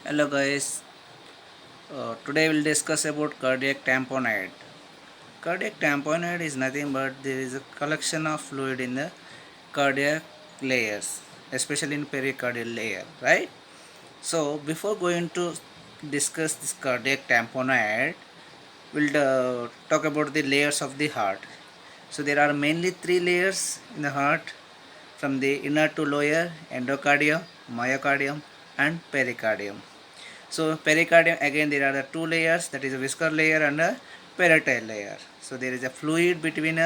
Hello guys, today we'll discuss about cardiac tamponade. Cardiac tamponade is nothing but there is a collection of fluid in the cardiac layers, especially in pericardial layer, right? So before going to discuss this cardiac tamponade, we'll talk about the layers of the heart. So there are mainly three layers in the heart, from the inner to lower: endocardium, myocardium, and pericardium. So pericardium, again there are the two layers, that is a viscous layer and a parietal layer. So there is a fluid between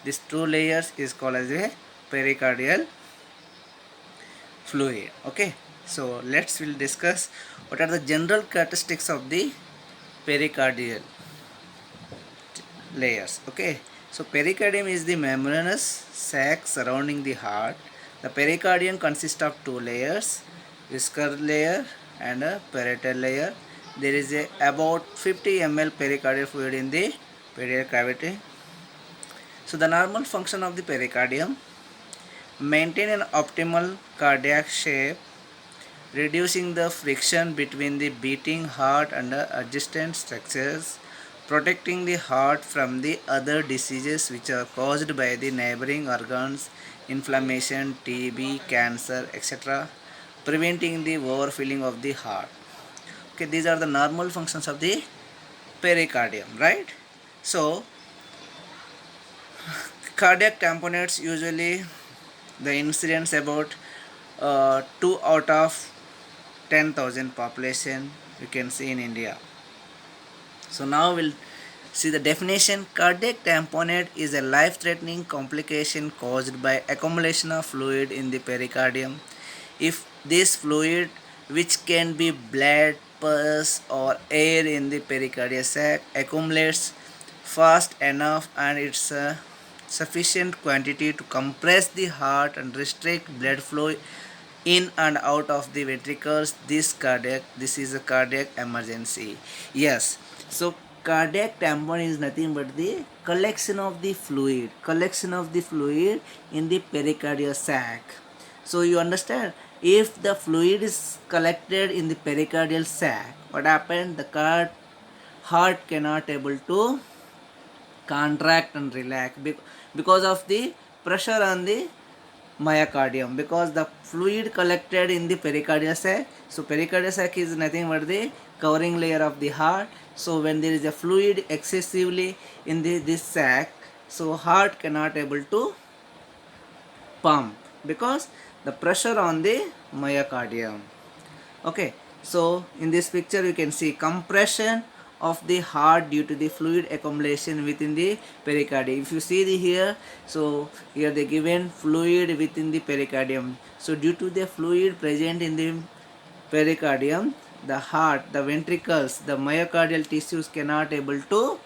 these two layers is called as a pericardial fluid. Okay, so let's will discuss what are the general characteristics of the pericardial layers. Okay, so pericardium is the membranous sac surrounding the heart. The pericardium consists of two layers, viscous layer and a parietal layer. There is a about 50 ml pericardial fluid in the pericardial cavity. So the normal function of the pericardium: maintain an optimal cardiac shape, reducing the friction between the beating heart and the adjacent structures, protecting the heart from the other diseases which are caused by the neighboring organs, inflammation, TB, cancer, etc., preventing the overfilling of the heart. Okay, these are the normal functions of the pericardium, right? So, cardiac tamponades usually the incidence about 2 out of 10,000 population you can see in India. So now we'll see the definition. Cardiac tamponade is a life-threatening complication caused by accumulation of fluid in the pericardium. If this fluid, which can be blood, pus, or air in the pericardial sac, accumulates fast enough and it's a sufficient quantity to compress the heart and restrict blood flow in and out of the ventricles, this is a cardiac emergency. Yes, so cardiac tamponade is nothing but the collection of the fluid in the pericardial sac. So you understand, if the fluid is collected in the pericardial sac, what happened? The heart cannot able to contract and relax because of the pressure on the myocardium, because the fluid collected in the pericardial sac. So pericardial sac is nothing but the covering layer of the heart. So when there is a fluid excessively in this sac, so heart cannot able to pump because the pressure on the myocardium. Okay, so in this picture you can see compression of the heart due to the fluid accumulation within the pericardium. If you see the here, so here they given fluid within the pericardium. So due to the fluid present in the pericardium, the heart, the ventricles, the myocardial tissues cannot able to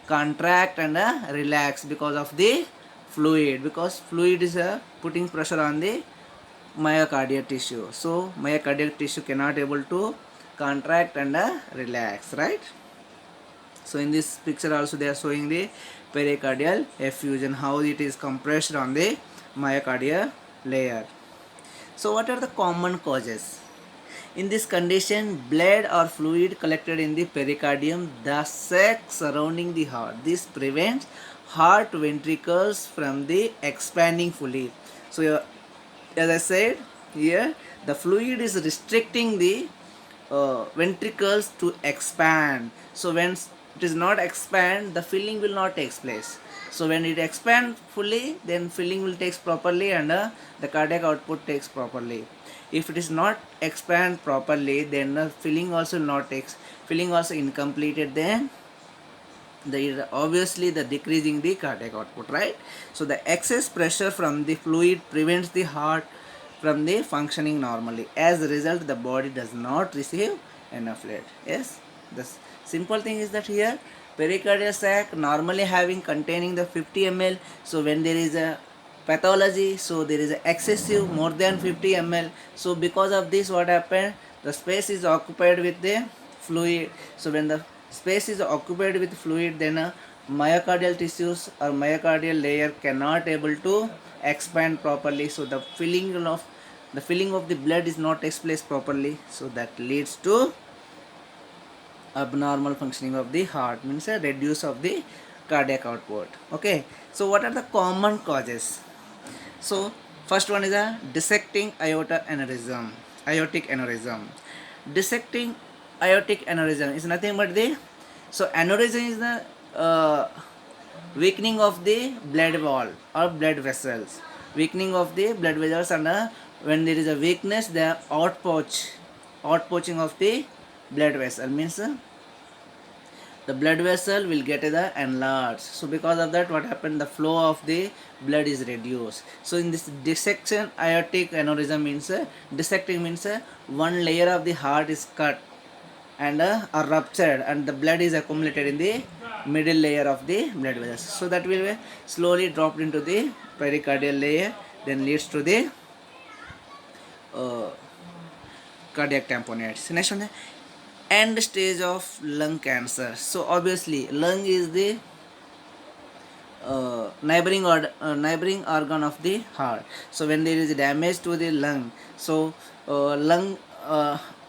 contract and relax because of the fluid, because fluid is putting pressure on the myocardial tissue. So myocardial tissue cannot able to contract and relax, right? So in this picture also they are showing the pericardial effusion, how it is compressed on the myocardial layer. So what are the common causes? In this condition, blood or fluid collected in the pericardium, the sac surrounding the heart. This prevents heart ventricles from the expanding fully. So as I said here, the fluid is restricting the ventricles to expand. So when it is not expand, the filling will not take place. So when it expand fully, then filling will takes properly and the cardiac output takes properly. If it is not expand properly, then the filling also not takes, filling also incompleted, then the obviously the decreasing the cardiac output, right? So the excess pressure from the fluid prevents the heart from the functioning normally. As a result, the body does not receive enough blood. Yes, the simple thing is that here pericardial sac normally having containing the 50 ml. So when there is a pathology, so there is a excessive more than 50 ml. So because of this, what happened? The space is occupied with the fluid. So when the space is occupied with fluid, then myocardial tissues or myocardial layer cannot able to expand properly. So the filling of the filling of the blood is not takes place properly, so that leads to abnormal functioning of the heart, means a reduce of the cardiac output. Okay, so what are the common causes? So first one is a dissecting aortic aneurysm. Dissecting aortic aneurysm is nothing but the, so aneurysm is the weakening of the blood wall or blood vessels, weakening of the blood vessels, and when there is a weakness, the outpouching of the blood vessel, means the blood vessel will get the enlarged. So because of that, what happened, the flow of the blood is reduced. So in this dissection aortic aneurysm means dissecting means one layer of the heart is cut and are ruptured, and the blood is accumulated in the middle layer of the blood vessels. So that will be slowly dropped into the pericardial layer, then leads to the uh, cardiac tamponades. Next one, end stage of lung cancer. So obviously lung is the neighboring organ of the heart. So when there is damage to the lung, so lung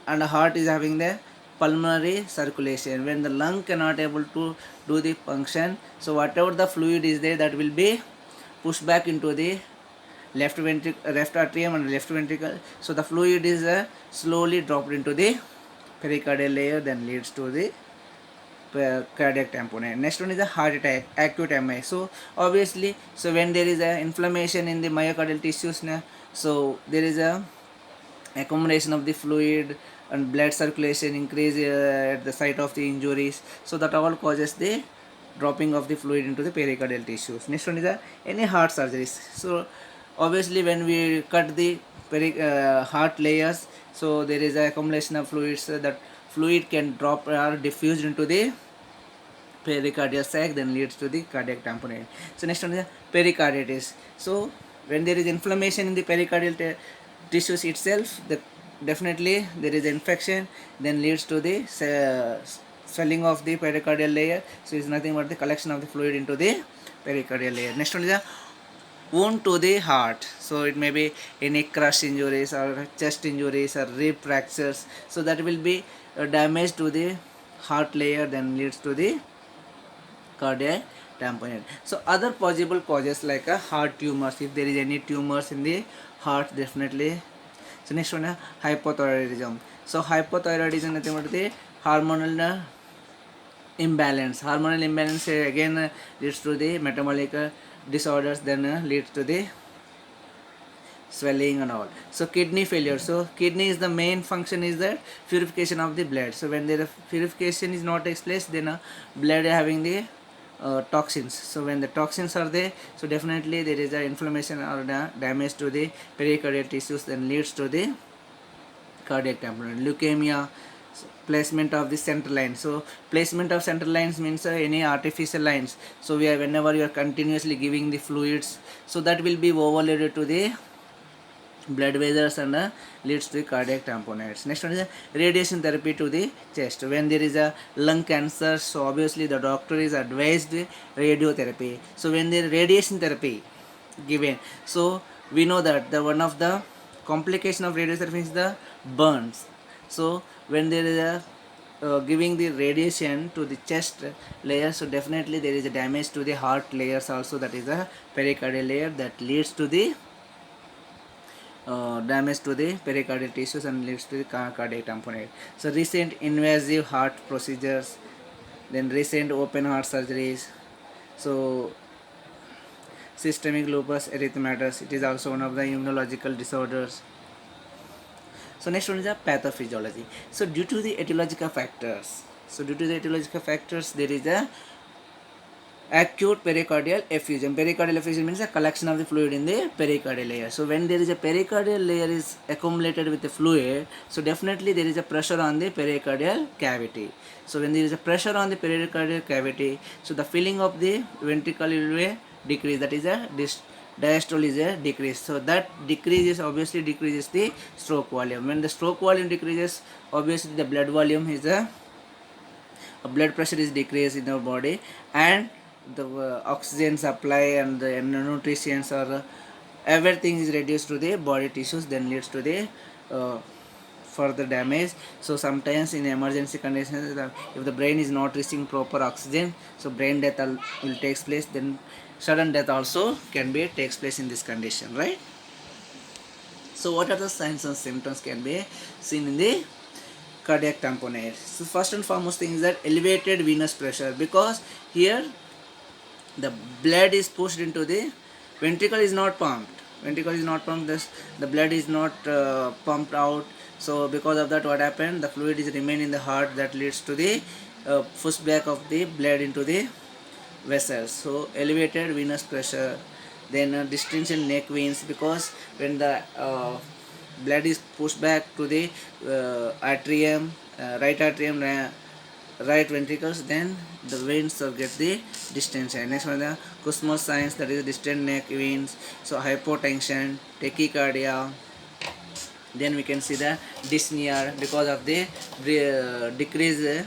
and heart is having the pulmonary circulation. When the lung cannot able to do the function, so whatever the fluid is there, that will be pushed back into the left atrium and left ventricle. So the fluid is slowly dropped into the pericardial layer, then leads to the cardiac tamponade. Next one is a heart attack, acute MI. So obviously, so when there is a inflammation in the myocardial tissues, so there is a accumulation of the fluid and blood circulation increase at the site of the injuries. So that all causes the dropping of the fluid into the pericardial tissues. Next one is any heart surgeries. So obviously when we cut the heart layers, so there is a accumulation of fluids, that fluid can drop or diffused into the pericardial sac, then leads to the cardiac tamponade. So next one is pericarditis. So when there is inflammation in the pericardial tissues itself, definitely there is infection, then leads to the swelling of the pericardial layer. So it's nothing but the collection of the fluid into the pericardial layer. Next one is a wound to the heart. So it may be any crush injuries or chest injuries or rib fractures. So that will be damage to the heart layer, then leads to the cardiac tamponade. So other possible causes like a heart tumors, if there is any tumors in the heart, definitely. So next one, hypothyroidism. So hypothyroidism nothing but the hormonal imbalance. Hormonal imbalance again leads to the metabolic disorders, then leads to the swelling and all. So kidney failure. So kidney is the main function is that purification of the blood. So when the purification is not takes place, then blood having the toxins. So when the toxins are there, so definitely there is a inflammation or damage to the pericardial tissues, then leads to the cardiac tamponade. Leukemia, placement of the central line. So placement of central lines means any artificial lines. So we are, whenever you are continuously giving the fluids, so that will be overloaded to the blood vessels and leads to cardiac tamponades. Next one is radiation therapy to the chest. When there is a lung cancer, so obviously the doctor is advised radiotherapy. So when the radiation therapy given, so we know that the one of the complication of radiotherapy is the burns. So when there is a giving the radiation to the chest layer, so definitely there is a damage to the heart layers also, that is a pericardial layer, that leads to the damage to the pericardial tissues and leads to the cardiac tamponade. So recent invasive heart procedures, then recent open heart surgeries. So systemic lupus erythematosus, it is also one of the immunological disorders. So next one is the pathophysiology. So due to the etiological factors, there is a acute pericardial effusion. Pericardial effusion means a collection of the fluid in the pericardial layer. So when there is a pericardial layer is accumulated with the fluid, so definitely there is a pressure on the pericardial cavity. So when there is a pressure on the pericardial cavity, so the filling of the ventricle will be decrease, that is a diastole is a decrease. So that obviously decreases the stroke volume. When the stroke volume decreases, obviously the blood volume is a blood pressure is decreased in our body, and the oxygen supply and the nutrients are everything is reduced to the body tissues, then leads to the uh, further damage. So sometimes in emergency conditions, if the brain is not receiving proper oxygen, so brain death will takes place, then sudden death also can be takes place in this condition, right? So what are the signs and symptoms can be seen in the cardiac tamponade? So first and foremost thing is that elevated venous pressure, because here the blood is pushed into the ventricle is not pumped, thus the blood is not pumped out. So because of that, what happened, the fluid is remain in the heart, that leads to the pushback of the blood into the vessels. So elevated venous pressure, then distension neck veins, because when the blood is pushed back to the atrium, right atrium, right ventricles, then the veins will get the distension. Next one, the Kussmaul signs, that is distant neck veins. So hypotension, tachycardia, then we can see the dyspnea because of the decreased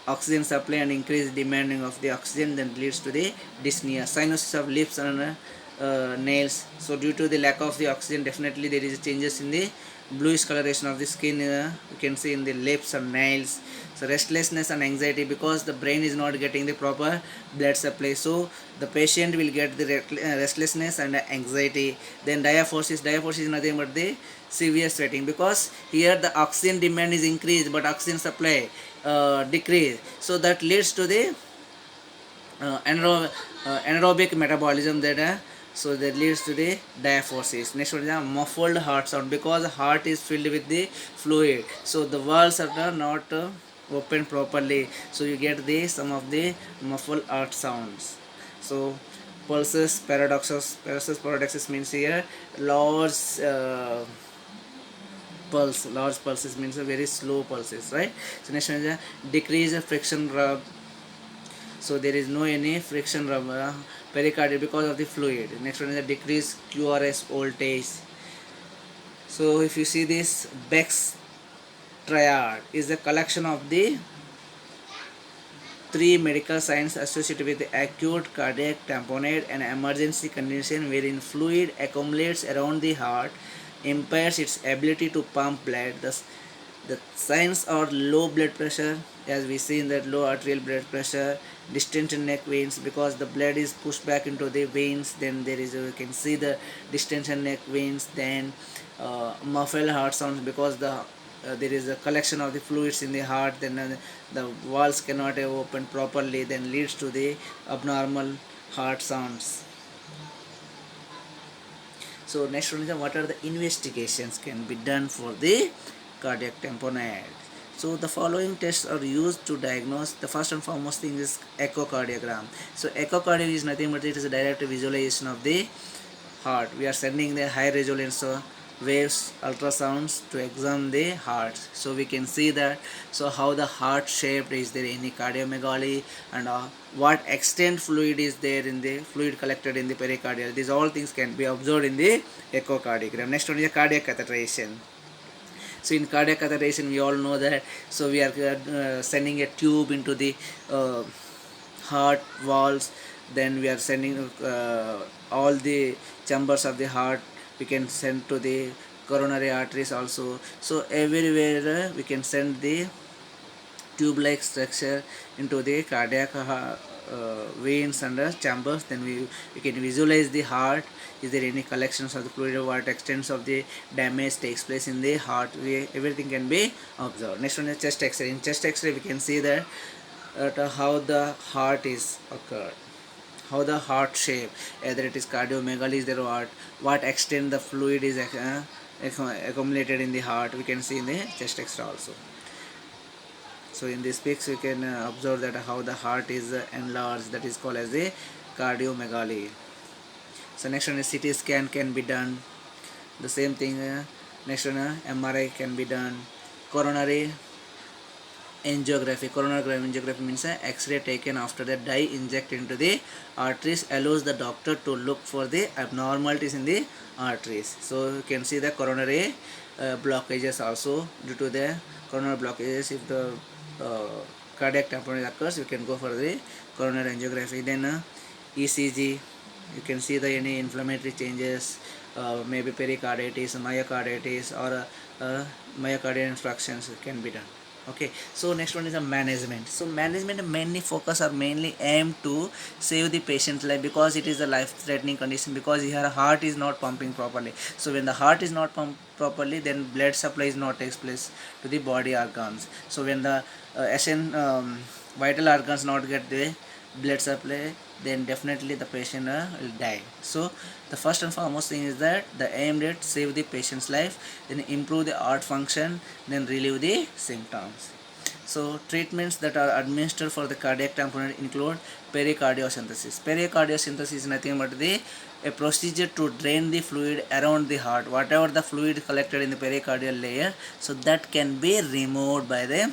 oxygen supply and increased demanding of the oxygen, then leads to the dyspnea. Cyanosis of lips and nails. So due to the lack of the oxygen, definitely there is changes in the bluish coloration of the skin, you can see in the lips and nails. So restlessness and anxiety, because the brain is not getting the proper blood supply, so the patient will get the restlessness and anxiety. Then diaphoresis is nothing but the severe sweating, because here the oxygen demand is increased but oxygen supply decrease, so that leads to the anaerobic metabolism, that so that leads to the diaphoresis. Next one is the muffled heart sound, because the heart is filled with the fluid, so the valves are not open properly, so you get the some of the muffled heart sounds. So pulses paradoxus means here large large pulses means a very slow pulses, right? So next one is a decrease friction rub, so there is no any friction rub pericardium because of the fluid. Next one is a decreased QRS voltage. So if you see this, Beck's triad is a collection of the three medical signs associated with the acute cardiac tamponade, an emergency condition wherein fluid accumulates around the heart, impairs its ability to pump blood. The signs are low blood pressure, as we see in that low arterial blood pressure, distension neck veins, because the blood is pushed back into the veins, then there is you can see the distension neck veins. Then muffled heart sounds, because there is a collection of the fluids in the heart, then the valves cannot open properly, then leads to the abnormal heart sounds. So next one is what are the investigations can be done for the cardiac tamponade. So the following tests are used to diagnose. The first and foremost thing is echocardiogram. So echocardiogram is nothing but it is a direct visualization of the heart. We are sending the high resolution waves, ultrasounds to examine the heart. So we can see that. So how the heart shaped, is there any cardiomegaly, and what extent fluid is there in the fluid collected in the pericardial. These all things can be observed in the echocardiogram. Next one is cardiac catheterization. So in cardiac catheterization, we all know that. So we are sending a tube into the heart walls. Then we are sending all the chambers of the heart. We can send to the coronary arteries also. So everywhere we can send the tube-like structure into the cardiac veins and chambers. Then we can visualize the heart. Is there any collections of the fluid, what extents of the damage takes place in the heart, everything can be observed. Next one is chest x-ray. In chest x-ray we can see that how the heart is occurred, how the heart shape, either it is cardiomegaly is there, or what extent the fluid is accumulated in the heart, we can see in the chest x-ray also. So in this pics you can observe that how the heart is enlarged, that is called as a cardiomegaly. So next one is CT scan can be done, the same thing. Next one MRI can be done. Coronary angiography means x-ray taken after the dye inject into the arteries allows the doctor to look for the abnormalities in the arteries. So you can see the coronary blockages also. Due to the coronary blockages, if the cardiac tamponade occurs, you can go for the coronary angiography. Then ECG, you can see the any inflammatory changes maybe pericarditis, myocarditis, or myocardial infarctions can be done. Okay, so next one is a management. So management mainly focus or mainly aim to save the patient's life, because it is a life threatening condition, because her heart is not pumping properly. So when the heart is not pumped properly, then blood supply is not takes place to the body organs. So when the vital organs not get the blood supply, then definitely the patient will die. So the first and foremost thing is that the aim at save the patient's life, then improve the heart function, then relieve the symptoms. So treatments that are administered for the cardiac tamponade include pericardiocentesis. Pericardiocentesis is nothing but a procedure to drain the fluid around the heart. Whatever the fluid collected in the pericardial layer, so that can be removed by the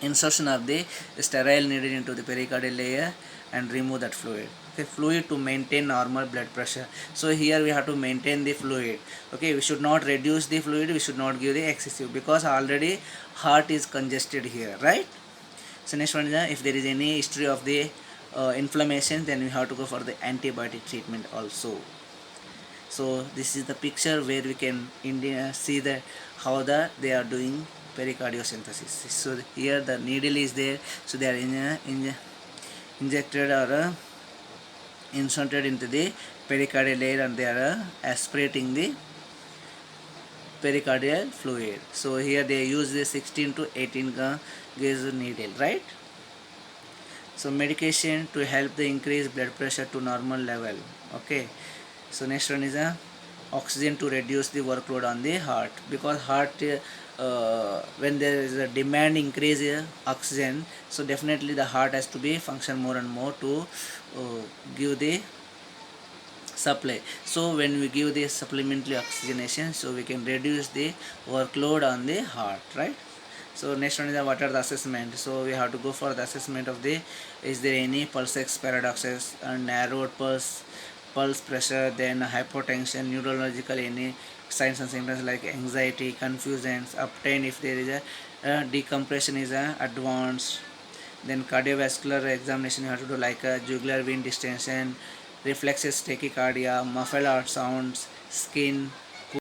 insertion of the sterile needle into the pericardial layer and remove that fluid. Okay, fluid to maintain normal blood pressure. So here we have to maintain the fluid. Okay, we should not reduce the fluid, we should not give the excessive, because already heart is congested here, right? So next one is if there is any history of the inflammation, then we have to go for the antibiotic treatment also. So this is the picture where we can see that how they are doing pericardiocentesis. So here the needle is there, so they are injected or inserted into the pericardial layer, and they are aspirating the pericardial fluid. So here they use the 16 to 18 gauge needle, right? So medication to help the increase blood pressure to normal level. Okay, so next one is a oxygen to reduce the workload on the heart, because heart when there is a demand increase oxygen, so definitely the heart has to be function more and more to give the supply. So when we give the supplementary oxygenation, so we can reduce the workload on the heart, right? So next one is what are the assessment. So we have to go for the assessment of the, is there any pulse X paradoxes and narrowed pulse pressure, then hypotension, neurological any signs and symptoms like anxiety, confusions obtained if there is a decompression is advanced. Then cardiovascular examination you have to do like a jugular vein distension, reflexes tachycardia, muffled heart sounds, skin